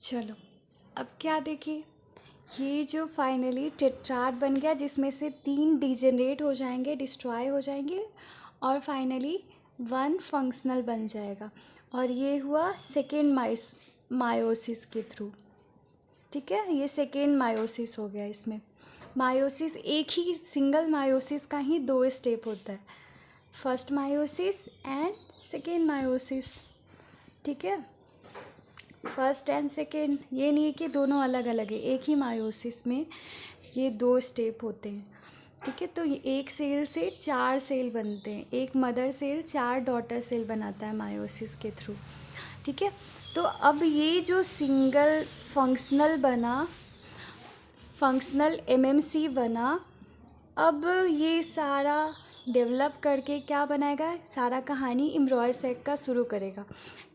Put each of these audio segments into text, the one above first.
चलो, अब क्या देखिए, ये जो फाइनली टेट्राड बन गया जिसमें से 3 डिजेनरेट हो जाएंगे, डिस्ट्रॉय हो जाएंगे और फाइनली 1 फंक्शनल बन जाएगा। और ये हुआ सेकेंड मायोसिस के थ्रू। ठीक है, ये सेकेंड मायोसिस हो गया। इसमें मायोसिस एक ही सिंगल मायोसिस का ही 2 स्टेप होता है, first meiosis and second meiosis. ठीक है, फर्स्ट एंड सेकेंड, ये नहीं है कि दोनों अलग अलग है, एक ही मायोसिस में ये 2 स्टेप होते हैं। ठीक है, तो ये एक सेल से 4 सेल बनते हैं, एक मदर सेल 4 डॉटर सेल बनाता है मायोसिस के थ्रू। ठीक है, तो अब ये जो सिंगल फंक्शनल बना, फंक्शनल एमएमसी बना, अब ये सारा डेवलप करके क्या बनाएगा, सारा कहानी एम्ब्रॉय सैक का शुरू करेगा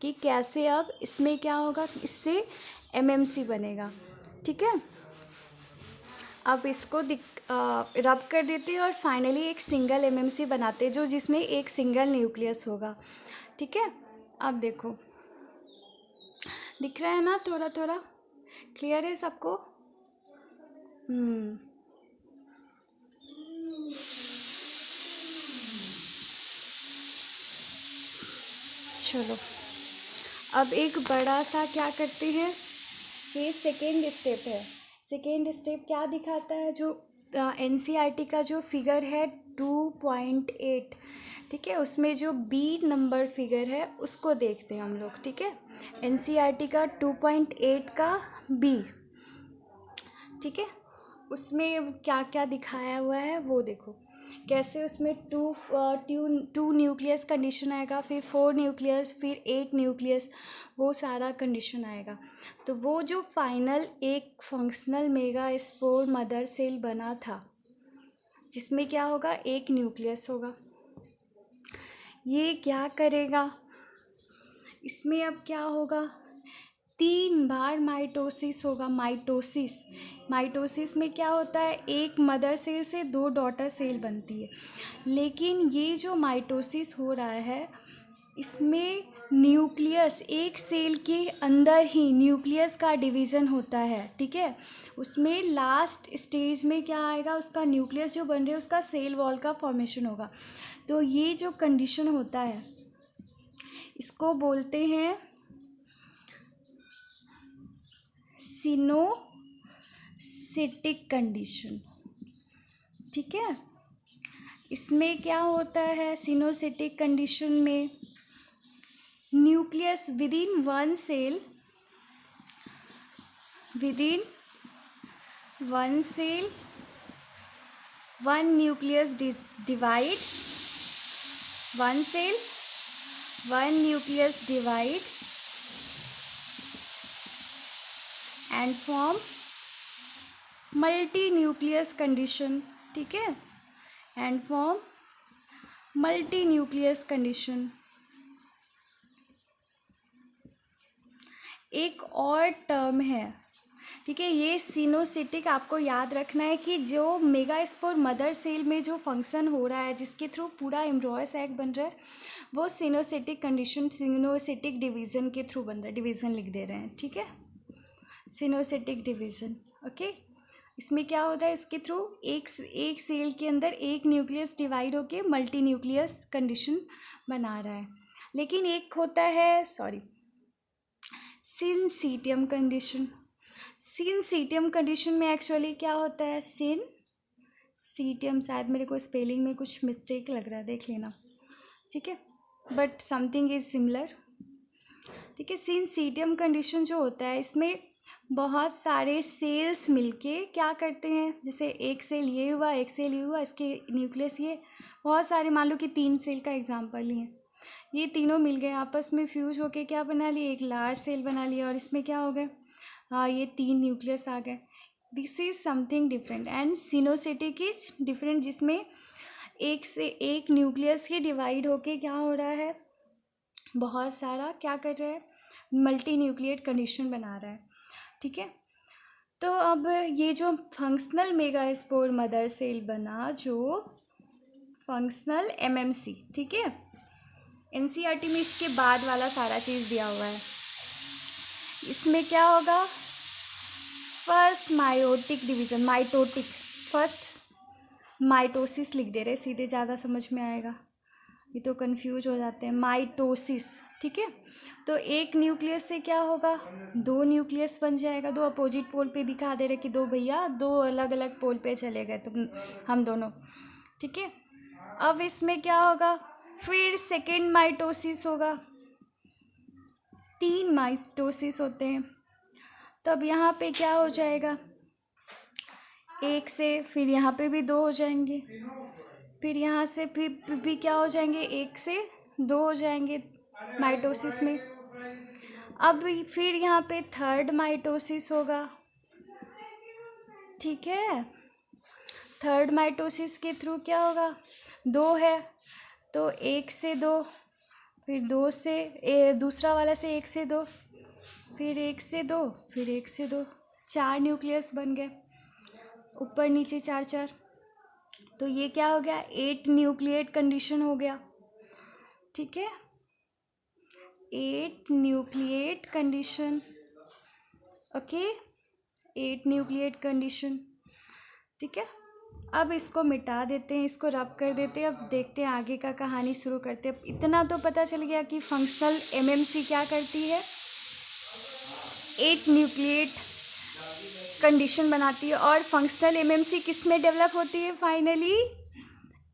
कि कैसे अब इसमें क्या होगा, इससे एमएमसी बनेगा। ठीक है, अब इसको रब कर देते हैं और फाइनली एक सिंगल एमएमसी बनाते हैं जो जिसमें एक सिंगल न्यूक्लियस होगा। ठीक है, अब देखो दिख रहा है ना, थोड़ा थोड़ा क्लियर है सबको? चलो, अब एक बड़ा सा क्या करते हैं, ये सेकेंड स्टेप है। सेकेंड स्टेप क्या दिखाता है, जो एनसीईआरटी का जो फिगर है 2.8, ठीक है, उसमें जो बी नंबर फिगर है उसको देखते हैं हम लोग। ठीक है, एनसीईआरटी का 2.8 का बी। ठीक है, उसमें क्या क्या दिखाया हुआ है वो देखो, कैसे उसमें टू न्यूक्लियस कंडीशन आएगा, फिर 4 न्यूक्लियस, फिर 8 न्यूक्लियस, वो सारा कंडीशन आएगा। तो वो जो फाइनल एक functional megaspore mother cell बना था जिसमें क्या होगा, एक न्यूक्लियस होगा। ये क्या करेगा, इसमें अब क्या होगा, 3 बार माइटोसिस होगा। माइटोसिस में क्या होता है, एक मदर सेल से 2 डॉटर सेल बनती है। लेकिन ये जो माइटोसिस हो रहा है इसमें न्यूक्लियस, एक सेल के अंदर ही न्यूक्लियस का डिवीज़न होता है। ठीक है, उसमें लास्ट स्टेज में क्या आएगा, उसका न्यूक्लियस जो बन रहा है उसका सेल वॉल का फॉर्मेशन होगा। तो ये जो कंडीशन होता है इसको बोलते हैं सिनोसिटिक कंडीशन। ठीक है, इसमें क्या होता है, सिनोसिटिक कंडीशन में nucleus within one cell one nucleus divide, one cell one nucleus divide and form multi nucleus condition. ठीक है, and form multi nucleus condition. एक और टर्म है, ठीक है, ये सिनोसिटिक आपको याद रखना है कि जो मेगास्पोर मदर सेल में जो फंक्शन हो रहा है जिसके थ्रू पूरा एम्ब्रॉय सैक बन रहा है वो सिनोसिटिक कंडीशन, सिनोसिटिक डिवीज़न के थ्रू बन रहा है। डिवीज़न लिख दे रहे हैं, ठीक है, सिनोसिटिक डिवीज़न। ओके, इसमें क्या होता है, इसके थ्रू एक सेल के अंदर एक न्यूक्लियस डिवाइड होके मल्टी न्यूक्लियस कंडीशन बना रहा है। लेकिन एक होता है सिनसीटियम कंडीशन। सिनसीटियम कंडीशन में एक्चुअली क्या होता है, सिनसीटियम, शायद मेरे को स्पेलिंग में कुछ मिस्टेक लग रहा है, देख लेना। ठीक है, बट समथिंग इज सिमिलर। ठीक है, सिनसीटियम कंडीशन जो होता है इसमें बहुत सारे सेल्स मिलके क्या करते हैं, जैसे एक सेल ये हुआ, एक सेल ये हुआ, इसके न्यूक्लियस ये, बहुत सारे, मान लो कि 3 सेल का एग्जांपल लिए, ये तीनों मिल गए आपस में फ्यूज होके क्या बना लिए, एक लार्ज सेल बना लिया और इसमें क्या हो गए, हाँ, ये 3 न्यूक्लियस आ गए। This is something different and coenocytic is different, जिसमें एक से एक न्यूक्लियस ही डिवाइड होके क्या हो रहा है, बहुत सारा क्या कर रहा है, मल्टी न्यूक्लिएट कंडीशन बना रहा है। ठीक है, तो अब ये जो फंक्शनल मेगास्पोर मदर सेल बना, जो फंक्शनल एमएमसी, ठीक है, एनसीईआरटी में इसके बाद वाला सारा चीज़ दिया हुआ है। इसमें क्या होगा, first meiotic division, mitotic, first mitosis लिख दे रहे सीधे, ज़्यादा समझ में आएगा, ये तो कंफ्यूज हो जाते हैं, माइटोसिस। ठीक है, तो एक न्यूक्लियस से क्या होगा, दो न्यूक्लियस बन जाएगा, दो अपोजिट पोल पे दिखा दे रहे कि दो भैया दो अलग अलग पोल पे चले गए तुम हम दोनों। ठीक है, अब इसमें क्या होगा, फिर सेकेंड माइटोसिस होगा, तीन माइटोसिस होते हैं, तब यहाँ पे क्या हो जाएगा, एक से, फिर यहाँ पे भी दो हो जाएंगे, फिर यहाँ से फिर भी क्या हो जाएंगे, एक से दो हो जाएंगे माइटोसिस में। अब फिर यहाँ पे थर्ड माइटोसिस होगा। ठीक है, थर्ड माइटोसिस के थ्रू क्या होगा, दो है तो एक से दो, फिर दो से दूसरा वाला से एक से दो, फिर एक से दो, फिर एक से दो, चार न्यूक्लियस बन गए, ऊपर नीचे चार चार, तो ये क्या हो गया, 8 न्यूक्लिएट कंडीशन हो गया। ठीक है, 8 nucleate condition, okay, 8 nucleate condition. ठीक है, अब इसको मिटा देते हैं, इसको रब कर देते हैं, अब देखते हैं आगे का कहानी शुरू करते हैं। इतना तो पता चल गया कि फंक्शनल एमएमसी क्या करती है, 8 न्यूक्लिएट कंडीशन बनाती है, और फंक्शनल एमएमसी किस में डेवलप होती है, फाइनली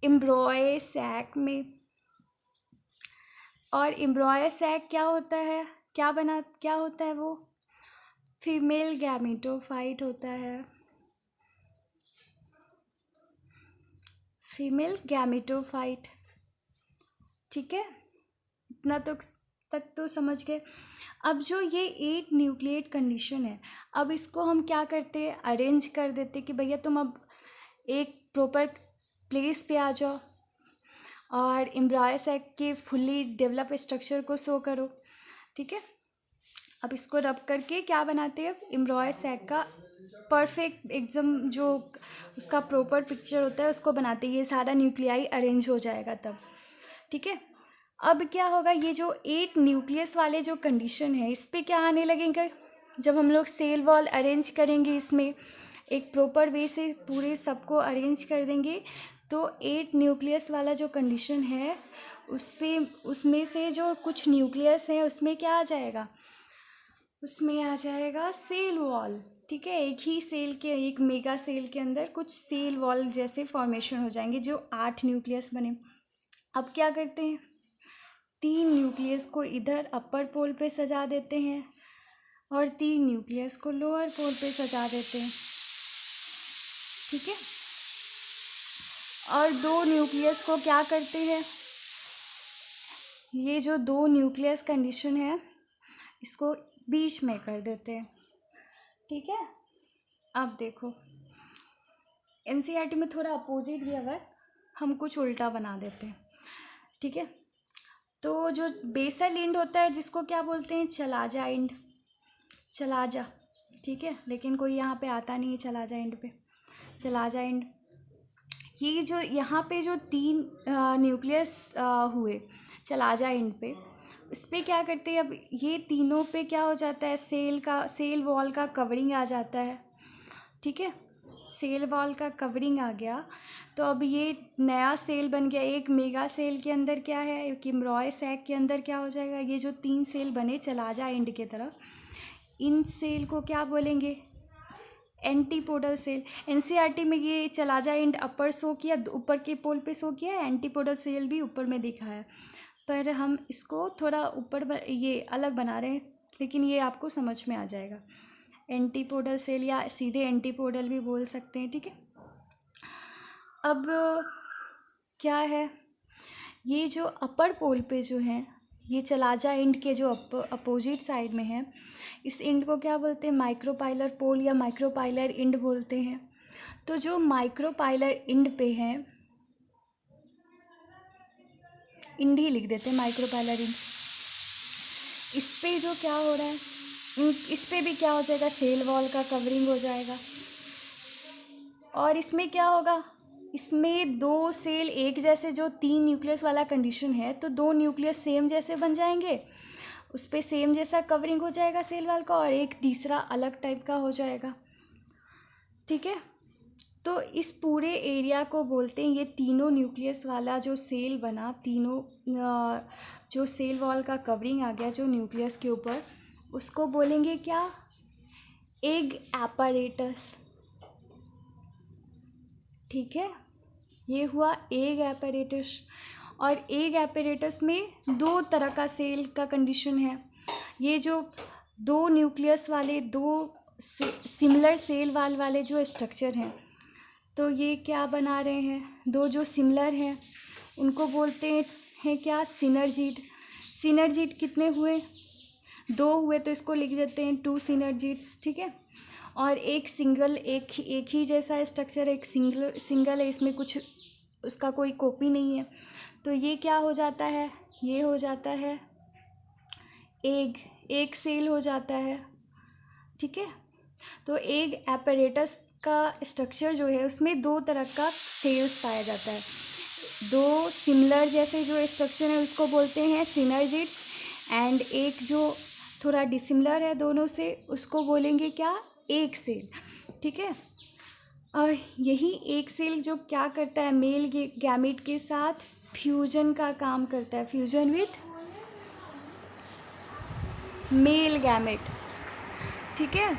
एम्ब्रॉय सैक में। और एम्ब्रॉय सैक क्या होता है, क्या होता है वो, फीमेल गैमेटोफाइट होता है, फीमेल गैमेटोफाइट। ठीक है, इतना तो तक तो समझ गए। अब जो ये 8 न्यूक्लिएट कंडीशन है, अब इसको हम क्या करते हैं, अरेंज कर देते कि भैया तुम अब एक प्रॉपर प्लेस पे आ जाओ और एम्ब्रॉय सैक के फुल्ली डेवलप स्ट्रक्चर को शो करो। ठीक है, अब इसको रब करके क्या बनाते हैं, एम्ब्रॉय सैक का परफेक्ट एकदम जो उसका प्रॉपर पिक्चर होता है उसको बनाते हैं, ये सारा न्यूक्लियाई अरेंज हो जाएगा तब। ठीक है, अब क्या होगा, ये जो 8 न्यूक्लियस वाले जो कंडीशन है इस पे क्या आने लगेंगे, जब हम लोग सेल वॉल अरेंज करेंगे, इसमें एक प्रॉपर वे से पूरे सबको अरेंज कर देंगे, तो 8 न्यूक्लियस वाला जो कंडीशन है उसमें से जो कुछ न्यूक्लियस है उसमें क्या आ जाएगा, उसमें आ जाएगा सेल वॉल। ठीक है, एक ही सेल के, एक मेगा सेल के अंदर कुछ सेल वॉल जैसे फॉर्मेशन हो जाएंगे जो 8 न्यूक्लियस बने। अब क्या करते हैं, 3 न्यूक्लियस को इधर अपर पोल पे सजा देते हैं और 3 न्यूक्लियस को लोअर पोल पे सजा देते हैं। ठीक है, और 2 न्यूक्लियस को क्या करते हैं, ये जो 2 न्यूक्लियस कंडीशन है इसको बीच में कर देते हैं। ठीक है, अब देखो एनसीईआरटी में थोड़ा अपोजिट भी अगर हम कुछ उल्टा बना देते हैं। ठीक है, तो जो बेसल एंड होता है जिसको क्या बोलते हैं, चला जा एंड, चला जा। ठीक है, लेकिन कोई यहाँ पे आता नहीं है चला जा एंड पे, चला जा एंड, ये जो यहाँ पे जो 3 न्यूक्लियस हुए चला जा एंड पे, इस पर क्या करते हैं, अब ये तीनों पे क्या हो जाता है, सेल वॉल का कवरिंग आ जाता है। ठीक है, सेल वॉल का कवरिंग आ गया, तो अब ये नया सेल बन गया, एक मेगा सेल के अंदर क्या है, एक एम्ब्रॉय सैक के अंदर क्या हो जाएगा, ये जो 3 सेल बने चला जा एंड के तरफ, इन सेल को क्या बोलेंगे, एंटीपोडल सेल। एनसीईआरटी में ये चला जा एंड अपर शो किया, ऊपर के पोल पे शो किया है, एंटीपोडल सेल भी ऊपर में दिखा है, पर हम इसको थोड़ा ऊपर ये अलग बना रहे हैं, लेकिन ये आपको समझ में आ जाएगा, एंटीपोडल सेल या सीधे एंटीपोडल भी बोल सकते हैं। ठीक है, अब क्या है, ये जो अपर पोल पे जो है, ये चला जा एंड के जो अपोजिट साइड में है, इस एंड को क्या बोलते हैं, माइक्रोपाइलर पोल या माइक्रोपाइलर एंड बोलते हैं। तो जो माइक्रोपाइलर एंड पे है, एंड ही लिख देते हैं, माइक्रोपाइलर एंड, इस पे जो क्या हो रहा है, इस पे भी क्या हो जाएगा, सेल वॉल का कवरिंग हो जाएगा। और इसमें क्या होगा, इसमें 2 सेल एक जैसे, जो 3 न्यूक्लियस वाला कंडीशन है तो 2 न्यूक्लियस सेम जैसे बन जाएंगे, उस पे सेम जैसा कवरिंग हो जाएगा सेल वाल का, और एक तीसरा अलग टाइप का हो जाएगा। ठीक है, तो इस पूरे एरिया को बोलते हैं, ये तीनों न्यूक्लियस वाला जो सेल बना, तीनों जो सेल वॉल का कवरिंग आ गया जो न्यूक्लियस के ऊपर, उसको बोलेंगे क्या? Egg apparatus. ठीक है, ये हुआ एग एपैरेटस। और एग एपैरेटस में दो तरह का सेल का कंडीशन है। ये जो दो न्यूक्लियस वाले, दो सिमिलर सेल वाल वाले जो स्ट्रक्चर हैं, तो ये क्या बना रहे हैं? दो जो सिमिलर हैं उनको बोलते हैं क्या? सिनर्जीड। सिनर्जीड कितने हुए? दो हुए, तो इसको लिख देते हैं 2 सिनर्जीड्स। ठीक है, और एक सिंगल, एक ही जैसा स्ट्रक्चर, एक सिंगल है, इसमें कुछ उसका कोई कॉपी नहीं है, तो ये क्या हो जाता है? ये हो जाता है एक सेल हो जाता है। ठीक है, तो एग एपैरेटस का स्ट्रक्चर जो है उसमें दो तरह का सेल्स पाया जाता है। दो सिमिलर जैसे जो स्ट्रक्चर है उसको बोलते हैं सिनर्जिड्स, एंड एक जो थोड़ा डिसिमिलर है दोनों से उसको बोलेंगे क्या? एक सेल। ठीक है, और यही एक सेल जो क्या करता है? मेल गैमेट के साथ फ्यूजन का काम करता है, फ्यूजन विथ मेल गैमेट। ठीक है,